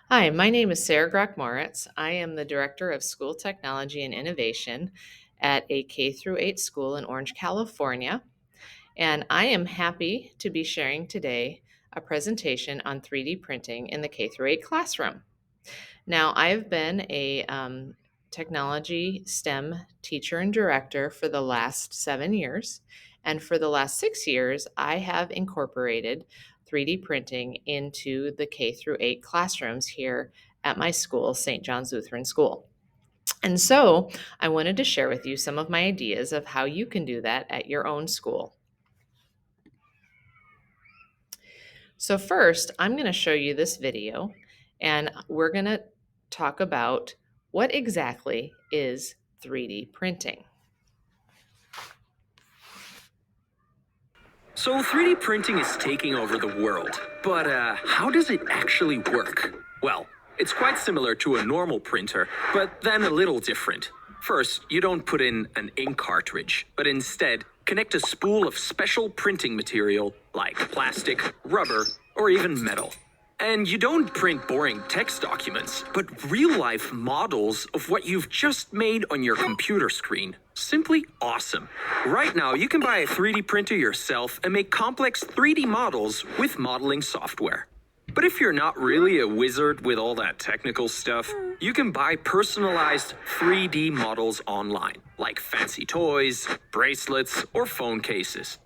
Hi, my name is Sarah Grock-Moritz. I am the Director of School Technology and Innovation at a K through 8 school in Orange, California. And I am happy to be sharing today a presentation on 3D printing in the K through 8 classroom. Now, I've been a technology STEM teacher and director for the last 7 years. And for the last 6 years, I have incorporated 3D printing into the K through 8 classrooms here at my school, St. John's Lutheran School. And so I wanted to share with you some of my ideas of how you can do that at your own school. So first, I'm going to show you this video, and we're going to talk about what exactly is 3D printing. So 3D printing is taking over the world, but how does it actually work? Well, it's quite similar to a normal printer, but then a little different. First, you don't put in an ink cartridge, but instead connect a spool of special printing material like plastic, rubber, or even metal. And you don't print boring text documents, but real-life models of what you've just made on your computer screen. Simply awesome. Right now, you can buy a 3D printer yourself and make complex 3D models with modeling software. But if you're not really a wizard with all that technical stuff, you can buy personalized 3D models online, like fancy toys, bracelets, or phone cases.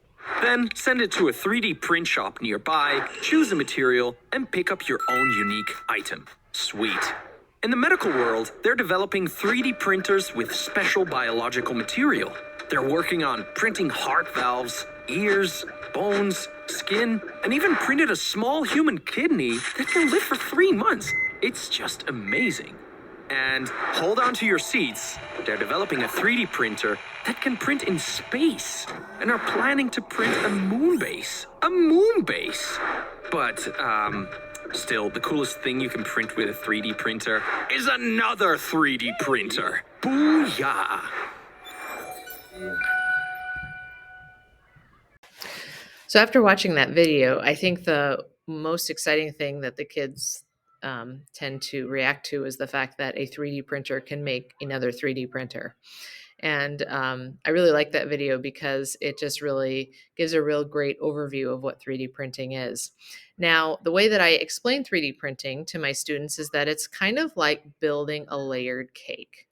Then send it to a 3D print shop nearby, choose a material, and pick up your own unique item. Sweet. In the medical world, they're developing 3D printers with special biological material. They're working on printing heart valves, ears, bones, skin, and even printed a small human kidney that can live for 3 months. It's just amazing. And hold on to your seats. They're developing a 3D printer that can print in space and are planning to print a moon base. A moon base! But, still, the coolest thing you can print with a 3D printer is another 3D printer. Booyah! So after watching that video, I think the most exciting thing that the kids tend to react to is the fact that a 3D printer can make another 3D printer. And I really like that video because it just really gives a real great overview of what 3D printing is. Now, the way that I explain 3D printing to my students is that it's kind of like building a layered cake.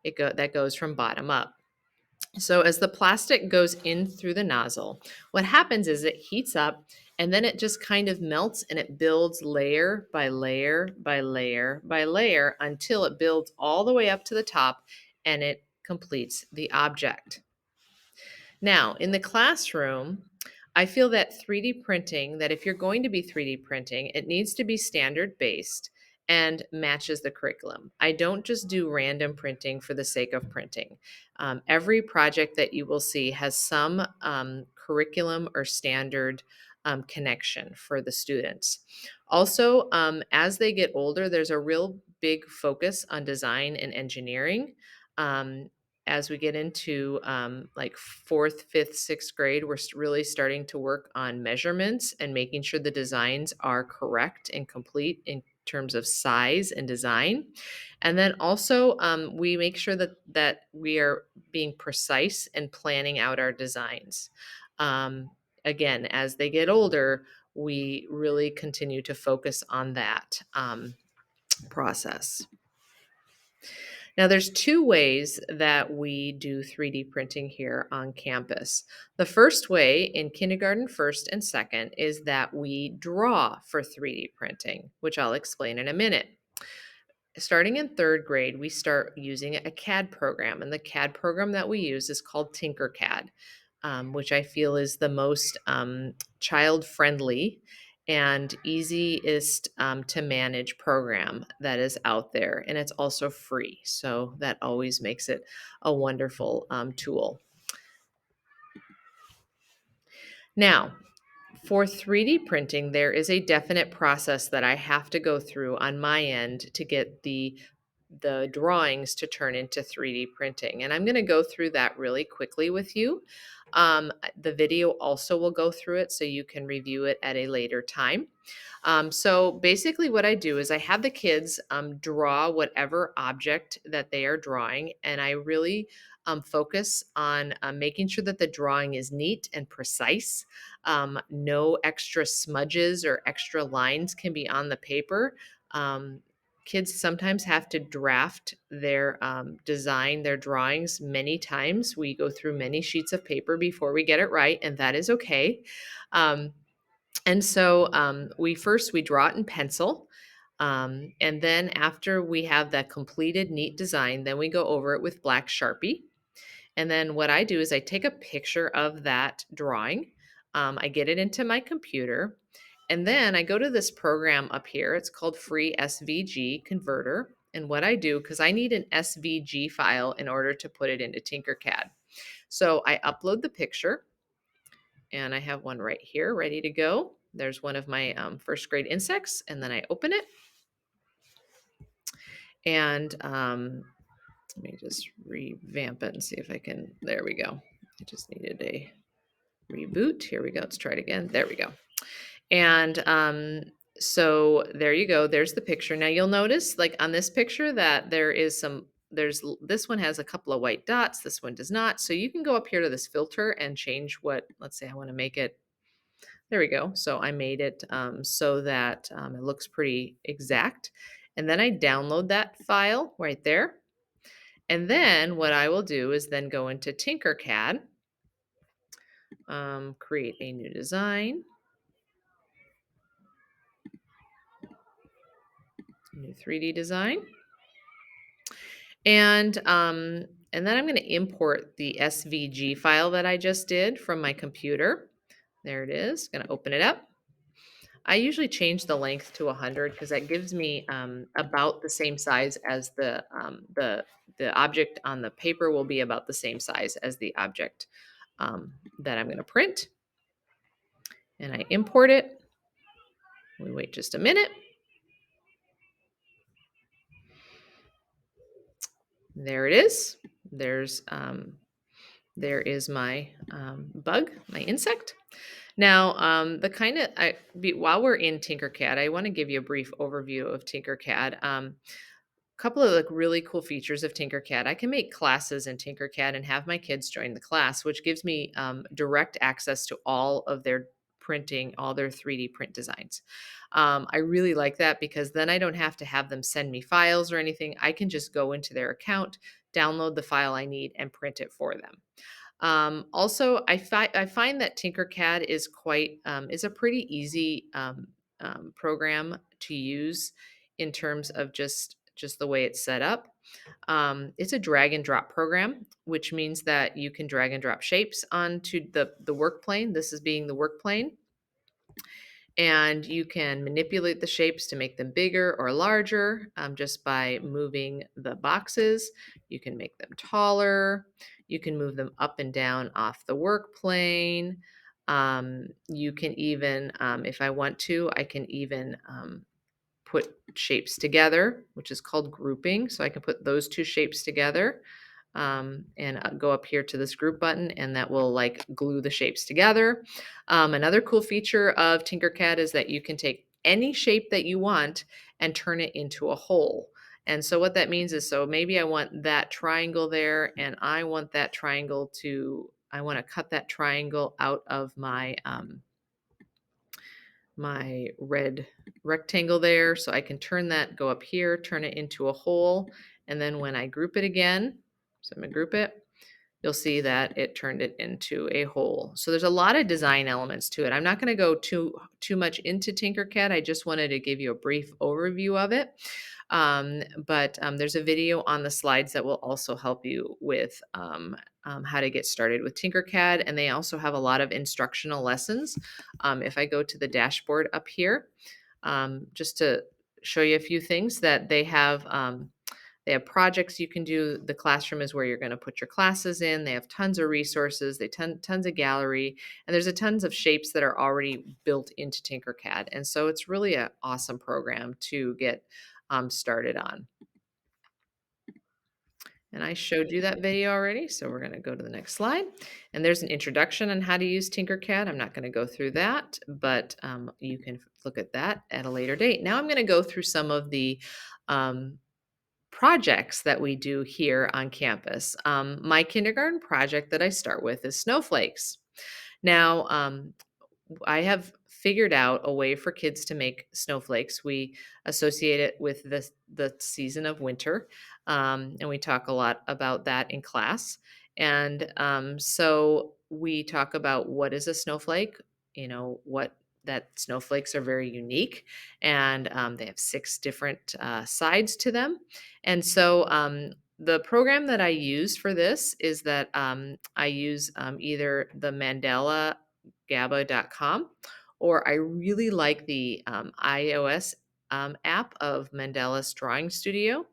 That goes from bottom up. So as the plastic goes in through the nozzle, what happens is it heats up and then it just kind of melts and it builds layer by layer by layer by layer until it builds all the way up to the top and it completes the object. Now, in the classroom, I feel that 3D printing, that if you're going to be 3D printing, it needs to be standard based and matches the curriculum. I don't just do random printing for the sake of printing. Every project that you will see has some curriculum or standard connection for the students. Also, as they get older, there's a real big focus on design and engineering. As we get into like fourth, fifth, sixth grade, we're really starting to work on measurements and making sure the designs are correct and complete in terms of size and design. And then also we make sure that we are being precise and planning out our designs. Again, as they get older, we really continue to focus on that process. Now, there's two ways that we do 3D printing here on campus. The first way in kindergarten, first and second, is that we draw for 3D printing, which I'll explain in a minute. Starting in third grade, we start using a CAD program, and the CAD program that we use is called Tinkercad, which I feel is the most child-friendly and easiest to manage program that is out there. And it's also free. So that always makes it a wonderful tool. Now, for 3D printing, there is a definite process that I have to go through on my end to get the the drawings to turn into 3D printing. And I'm going to go through that really quickly with you. The video also will go through it so you can review it at a later time. So basically, what I do is I have the kids draw whatever object that they are drawing, and I really focus on making sure that the drawing is neat and precise. No extra smudges or extra lines can be on the paper. Um, Kids sometimes have to draft their design, their drawings many times. We go through many sheets of paper before we get it right, and that is okay. Um, and so we draw it in pencil. And then after we have that completed neat design, then we go over it with black Sharpie. And then what I do is I take a picture of that drawing. I get it into my computer. And then I go to this program up here. It's called Free SVG Converter. And what I do, because I need an SVG file in order to put it into Tinkercad. So I upload the picture, and I have one right here ready to go. There's one of my first grade insects, and then I open it. And let me just revamp it and see if I can. There we go. I just needed a reboot. Here we go. Let's try it again. There we go. And so there you go. There's the picture. Now you'll notice, like on this picture, that there is some. This one has a couple of white dots. This one does not. So you can go up here to this filter and change what. Let's say I want to make it. There we go. So I made it so that it looks pretty exact. And then I download that file right there. And then what I will do is then go into Tinkercad, create a new design, new 3D design. And then I'm going to import the SVG file that I just did from my computer. There it is. Going to open it up. I usually change the length to 100 because that gives me about the same size as the object on the paper will be about the same size as the object that I'm going to print. And I import it. We wait just a minute. There it is. There is my bug, my insect. Now, while we're in Tinkercad, I want to give you a brief overview of Tinkercad. Couple of like really cool features of Tinkercad. I can make classes in Tinkercad and have my kids join the class, which gives me direct access to all of their printing, all their 3D print designs. I really like that because then I don't have to have them send me files or anything. I can just go into their account, download the file I need, and print it for them. Also, I find that Tinkercad is a pretty easy program to use in terms of just the way it's set up. It's a drag and drop program, which means that you can drag and drop shapes onto the work plane. This is being the work plane. And you can manipulate the shapes to make them bigger or larger just by moving the boxes. You can make them taller. You can move them up and down off the work plane. You can even, if I want to, I can even put shapes together, which is called grouping. So I can put those two shapes together and go up here to this group button, and that will like glue the shapes together. Another cool feature of Tinkercad is that you can take any shape that you want and turn it into a hole. And so what that means is, so maybe I want that triangle there, and I want that triangle I want to cut that triangle out of my red rectangle there. So I can go up here, turn it into a hole. And then when I group it again, so I'm gonna group it, you'll see that it turned it into a hole. So there's a lot of design elements to it. I'm not gonna go too much into Tinkercad. I just wanted to give you a brief overview of it. But there's a video on the slides that will also help you with how to get started with Tinkercad. And they also have a lot of instructional lessons. If I go to the dashboard up here, just to show you a few things that they have projects you can do. The classroom is where you're going to put your classes in. They have tons of resources. Tons of gallery, and there's a tons of shapes that are already built into Tinkercad. And so it's really an awesome program to get started on. And I showed you that video already, so we're going to go to the next slide. And there's an introduction on how to use Tinkercad. I'm not going to go through that, but you can look at that at a later date. Now I'm going to go through some of the um, projects that we do here on campus. My kindergarten project that I start with is snowflakes. Now, I have figured out a way for kids to make snowflakes. We associate it with the season of winter, and we talk a lot about that in class. And so we talk about what is a snowflake. What that snowflakes are very unique, and they have six different sides to them. And so the program that I use for this is that I use either the Mandela GABA.com, or I really like the iOS app of Mandela's Drawing Studio.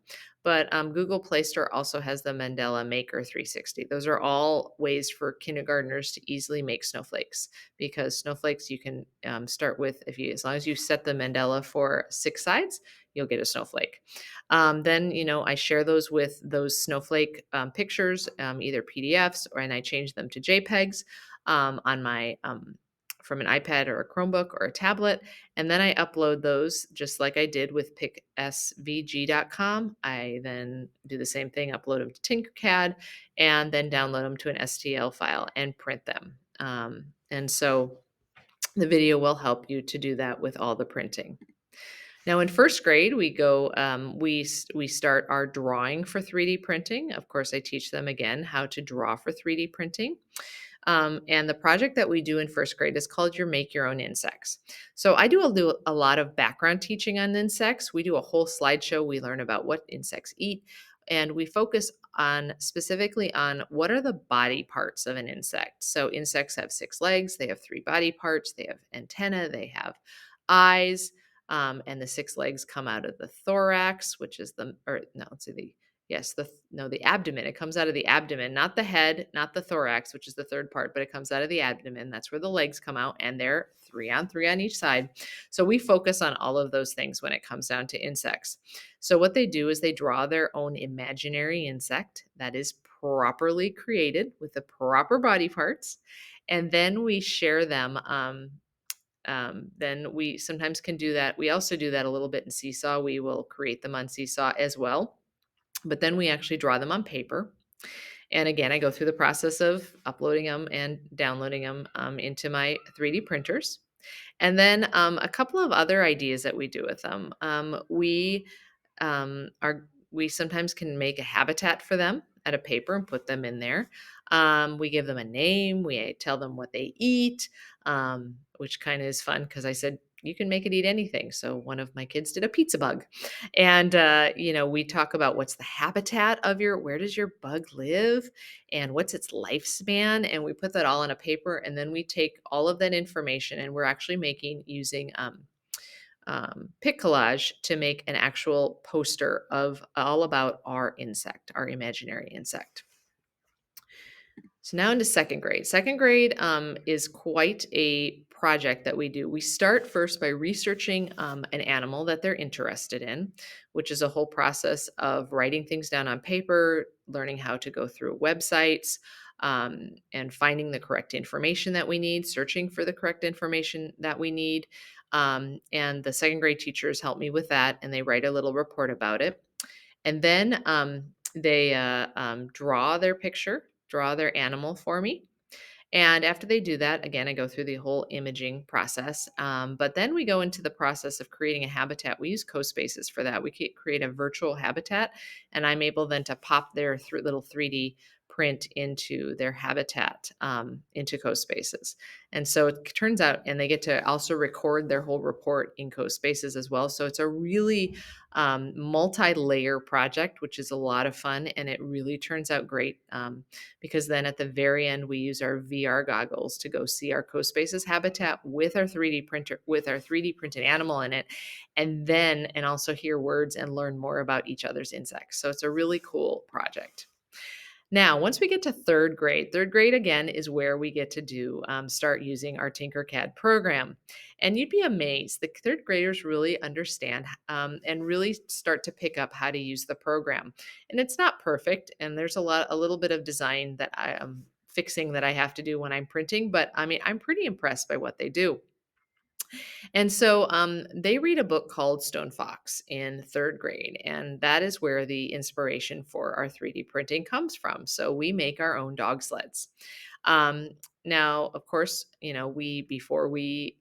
But Google Play Store also has the Mandela Maker 360. Those are all ways for kindergartners to easily make snowflakes, because snowflakes you can start with, as long as you set the Mandela for six sides, you'll get a snowflake. Then I share those with those snowflake pictures, either PDFs, and I change them to JPEGs on my from an iPad or a Chromebook or a tablet. And then I upload those just like I did with picsvg.com. I then do the same thing, upload them to Tinkercad, and then download them to an STL file and print them. And so the video will help you to do that with all the printing. Now, in first grade, we go. We start our drawing for 3D printing. Of course, I teach them again how to draw for 3D printing. And the project that we do in first grade is called your Make Your Own Insects. So I do a lot of background teaching on insects. We do a whole slideshow. We learn about what insects eat, and we focus on specifically on what are the body parts of an insect. So insects have six legs. They have three body parts. They have antenna. They have eyes. And the six legs come out of the thorax, which is the, or no, let's see, the abdomen. It comes out of the abdomen, not the head, not the thorax, which is the third part, but it comes out of the abdomen. That's where the legs come out, and they're three on each side. So we focus on all of those things when it comes down to insects. So what they do is they draw their own imaginary insect that is properly created with the proper body parts, and then we share them. Then we sometimes can do that. We also do that a little bit in Seesaw. We will create them on Seesaw as well, but then we actually draw them on paper. And again, I go through the process of uploading them and downloading them into my 3D printers. And then a couple of other ideas that we do with them. We sometimes can make a habitat for them out of paper and put them in there. We give them a name. We tell them what they eat, which kind of is fun because I said you can make it eat anything. So one of my kids did a pizza bug, and we talk about what's the habitat of where does your bug live, and what's its lifespan, and we put that all on a paper, and then we take all of that information, and we're actually using pic collage to make an actual poster of all about our insect, our imaginary insect. So now into second grade. Second grade is quite a project that we do. We start first by researching an animal that they're interested in, which is a whole process of writing things down on paper, learning how to go through websites, and finding the correct information that we need, searching for the correct information that we need. And the second grade teachers help me with that, and they write a little report about it. And then they draw their picture, draw their animal for me. And after they do that, again, I go through the whole imaging process. But then we go into the process of creating a habitat. We use CoSpaces for that. We create a virtual habitat, and I'm able then to pop their little 3D print into their habitat, into CoSpaces. And so it turns out, and they get to also record their whole report in CoSpaces as well. So it's a really multi-layer project, which is a lot of fun, and it really turns out great, because then at the very end we use our VR goggles to go see our CoSpaces habitat with our 3D printer, with our 3D printed animal in it, and also hear words and learn more about each other's insects. So it's a really cool project. Now, once we get to third grade again is where we get to do start using our Tinkercad program, and you'd be amazed. The third graders really understand and really start to pick up how to use the program. And it's not perfect, and there's a little bit of design that I am fixing that I have to do when I'm printing. But I mean, I'm pretty impressed by what they do. And so they read a book called Stone Fox in third grade, and that is where the inspiration for our 3D printing comes from. So we make our own dog sleds. Um, Now, of course, we before we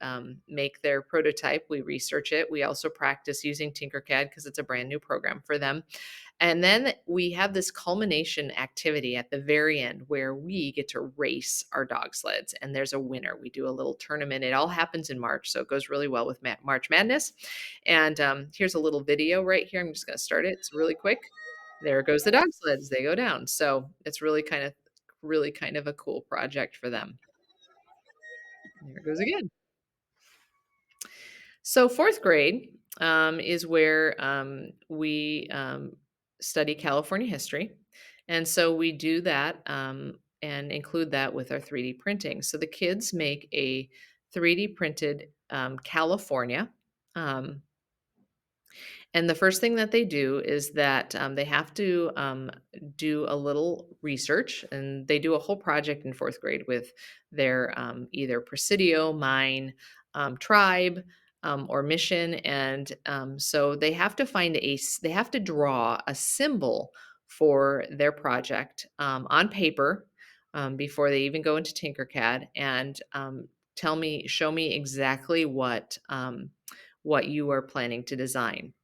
make their prototype, we research it. We also practice using Tinkercad because it's a brand new program for them. And then we have this culmination activity at the very end where we get to race our dog sleds, and there's a winner. We do a little tournament. It all happens in March, so it goes really well with March Madness. And here's a little video right here. I'm just going to start it. It's really quick. There goes the dog sleds. They go down. So it's really kind of a cool project for them. There it goes again. So fourth grade is where we study California history, and so we do that and include that with our 3D printing. So the kids make a 3D printed California. Um, and the first thing that they do is that they have to do a little research, and they do a whole project in fourth grade with their either Presidio, mine, tribe, or mission. And so they have to they have to draw a symbol for their project on paper before they even go into Tinkercad and show me exactly what you are planning to design.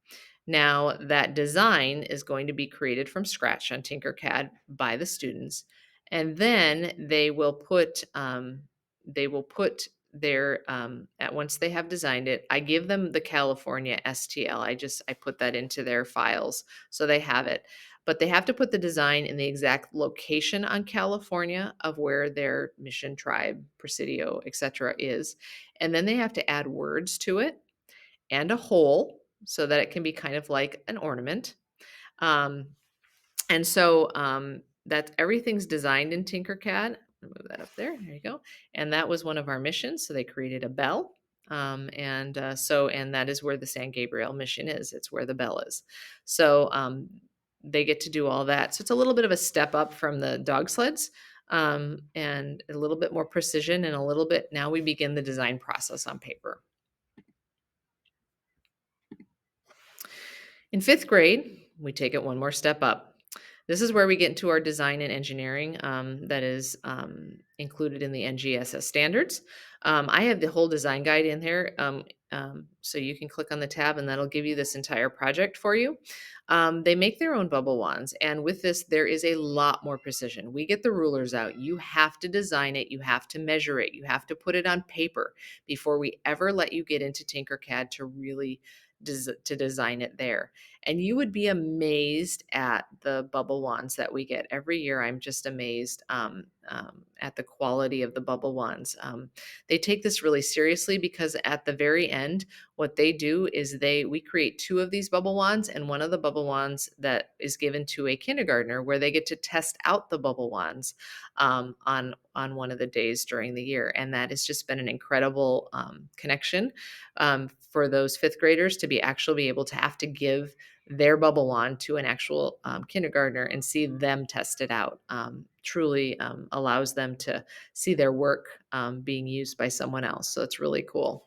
Now, that design is going to be created from scratch on Tinkercad by the students, and then they will put their at once they have designed it. I give them the California STL. I put that into their files so they have it. But they have to put the design in the exact location on California of where their mission, tribe, Presidio, etc. is, and then they have to add words to it and a hole so that it can be kind of like an ornament. Um, and so that everything's designed in Tinkercad. I'll move that up there. There you go. And that was one of our missions. So they created a bell. And that is where the San Gabriel mission is. It's where the bell is. So they get to do all that. So it's a little bit of a step up from the dog sleds and a little bit more precision and a little bit. Now we begin the design process on paper. In fifth grade, we take it one more step up. This is where we get into our design and engineering that is included in the NGSS standards. I have the whole design guide in there, so you can click on the tab and that'll give you this entire project for you. They make their own bubble wands, and with this, there is a lot more precision. We get the rulers out. You have to design it, you have to measure it, you have to put it on paper before we ever let you get into Tinkercad to really to design it there. And you would be amazed at the bubble wands that we get every year. I'm just amazed at the quality of the bubble wands. They take this really seriously because at the very end, what they do is we create two of these bubble wands, and one of the bubble wands that is given to a kindergartner where they get to test out the bubble wands on one of the days during the year. And that has just been an incredible connection for those fifth graders to be able to have to give their bubble wand to an actual kindergartner and see them test it out. Truly allows them to see their work being used by someone else. So it's really cool.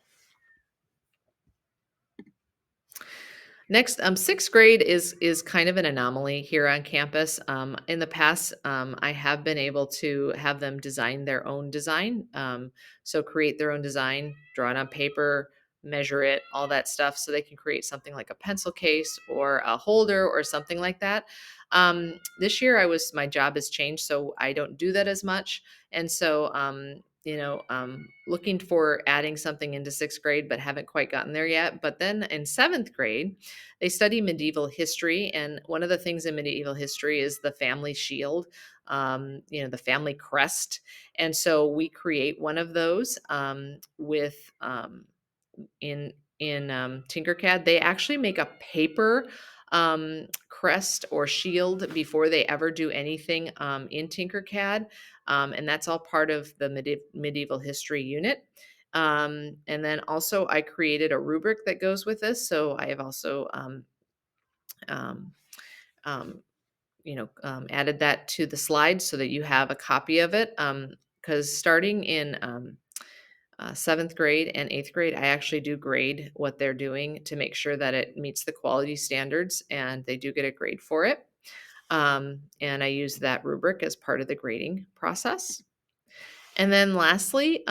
Next, sixth grade is kind of an anomaly here on campus. In the past, I have been able to have them design their own design. So create their own design, draw it on paper, measure it, all that stuff, so they can create something like a pencil case or a holder or something like that. This year, my job has changed, so I don't do that as much, and so looking for adding something into sixth grade, but haven't quite gotten there yet. But then in seventh grade, they study medieval history, and one of the things in medieval history is the family shield, the family crest. And so we create one of those with in Tinkercad. They actually make a paper crest or shield before they ever do anything in Tinkercad. And that's all part of the medieval history unit. And then also, I created a rubric that goes with this. So I have also um, um, added that to the slide so that you have a copy of it. Because starting in seventh grade and eighth grade, I actually do grade what they're doing to make sure that it meets the quality standards, and they do get a grade for it. And I use that rubric as part of the grading process. And then lastly,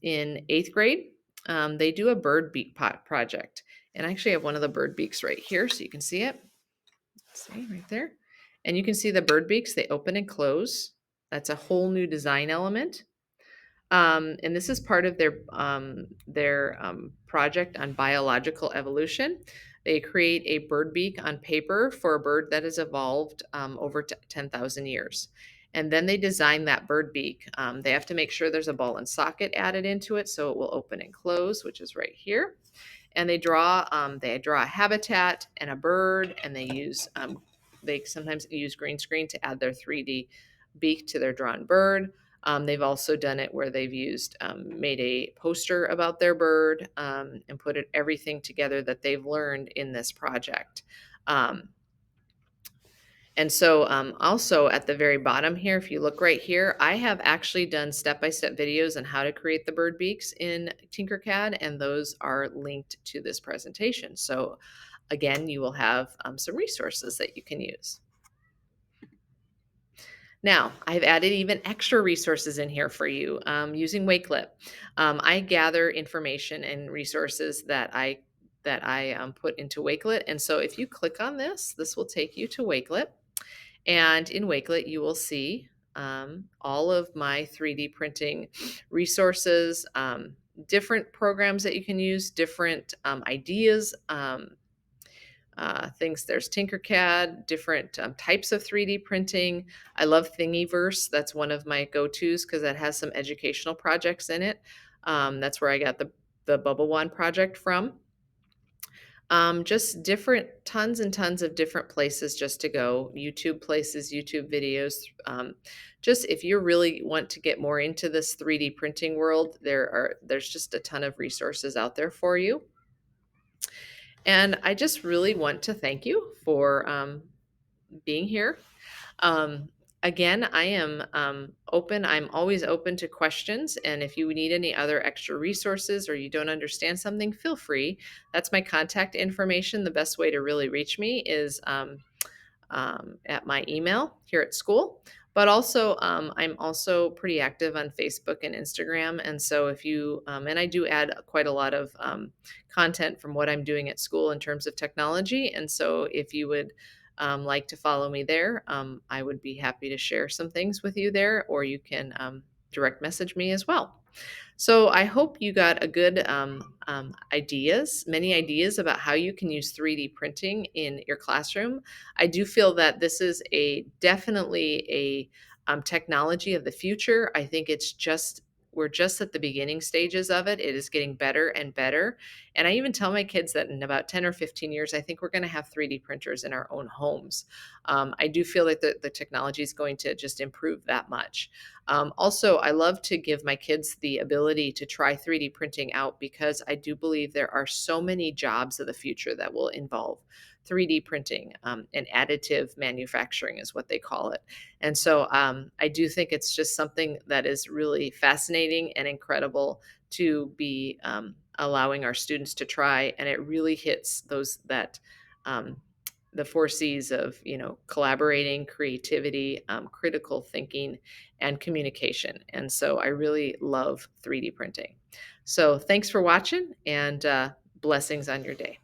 in eighth grade, they do a bird beak pot project. And I actually have one of the bird beaks right here so you can see it. See right there. And you can see the bird beaks, they open and close. That's a whole new design element. And this is part of their project on biological evolution. They create a bird beak on paper for a bird that has evolved over 10,000 years. And then they design that bird beak. They have to make sure there's a ball and socket added into it so it will open and close, which is right here. And they draw a habitat and a bird, and they sometimes use green screen to add their 3D beak to their drawn bird. They've also done it where they've made a poster about their bird, and put everything together that they've learned in this project. Um, and so, also at the very bottom here, if you look right here, I have actually done step-by-step videos on how to create the bird beaks in Tinkercad, and those are linked to this presentation. So again, you will have some resources that you can use. Now, I've added even extra resources in here for you using Wakelet. I gather information and resources that I put into Wakelet, and so if you click on this, this will take you to Wakelet. And in Wakelet, you will see all of my 3D printing resources, different programs that you can use, different ideas, things. There's Tinkercad, different types of 3D printing. I love Thingiverse. That's one of my go-tos because that has some educational projects in it. That's where I got the Bubble Wand project from. Just different, tons and tons of different places just to go. YouTube places, YouTube videos. Just if you really want to get more into this 3D printing world, there's just a ton of resources out there for you. And I just really want to thank you for being here. Um, Again, I am open. I'm always open to questions. And if you need any other extra resources or you don't understand something, feel free. That's my contact information. The best way to really reach me is at my email here at school. But also, I'm also pretty active on Facebook and Instagram. And so and I do add quite a lot of content from what I'm doing at school in terms of technology. And so if you would like to follow me there, I would be happy to share some things with you there, or you can direct message me as well. So I hope you got a good many ideas about how you can use 3D printing in your classroom. I do feel that this is definitely a technology of the future. I think we're just at the beginning stages of it. It is getting better and better. And I even tell my kids that in about 10 or 15 years, I think we're going to have 3D printers in our own homes. I do feel like the technology is going to just improve that much. Also, I love to give my kids the ability to try 3D printing out because I do believe there are so many jobs of the future that will involve 3D printing, and additive manufacturing is what they call it. And so I do think it's just something that is really fascinating and incredible to be allowing our students to try. And it really hits um, the four C's of collaborating, creativity, critical thinking, and communication. And so I really love 3D printing. So thanks for watching, and blessings on your day.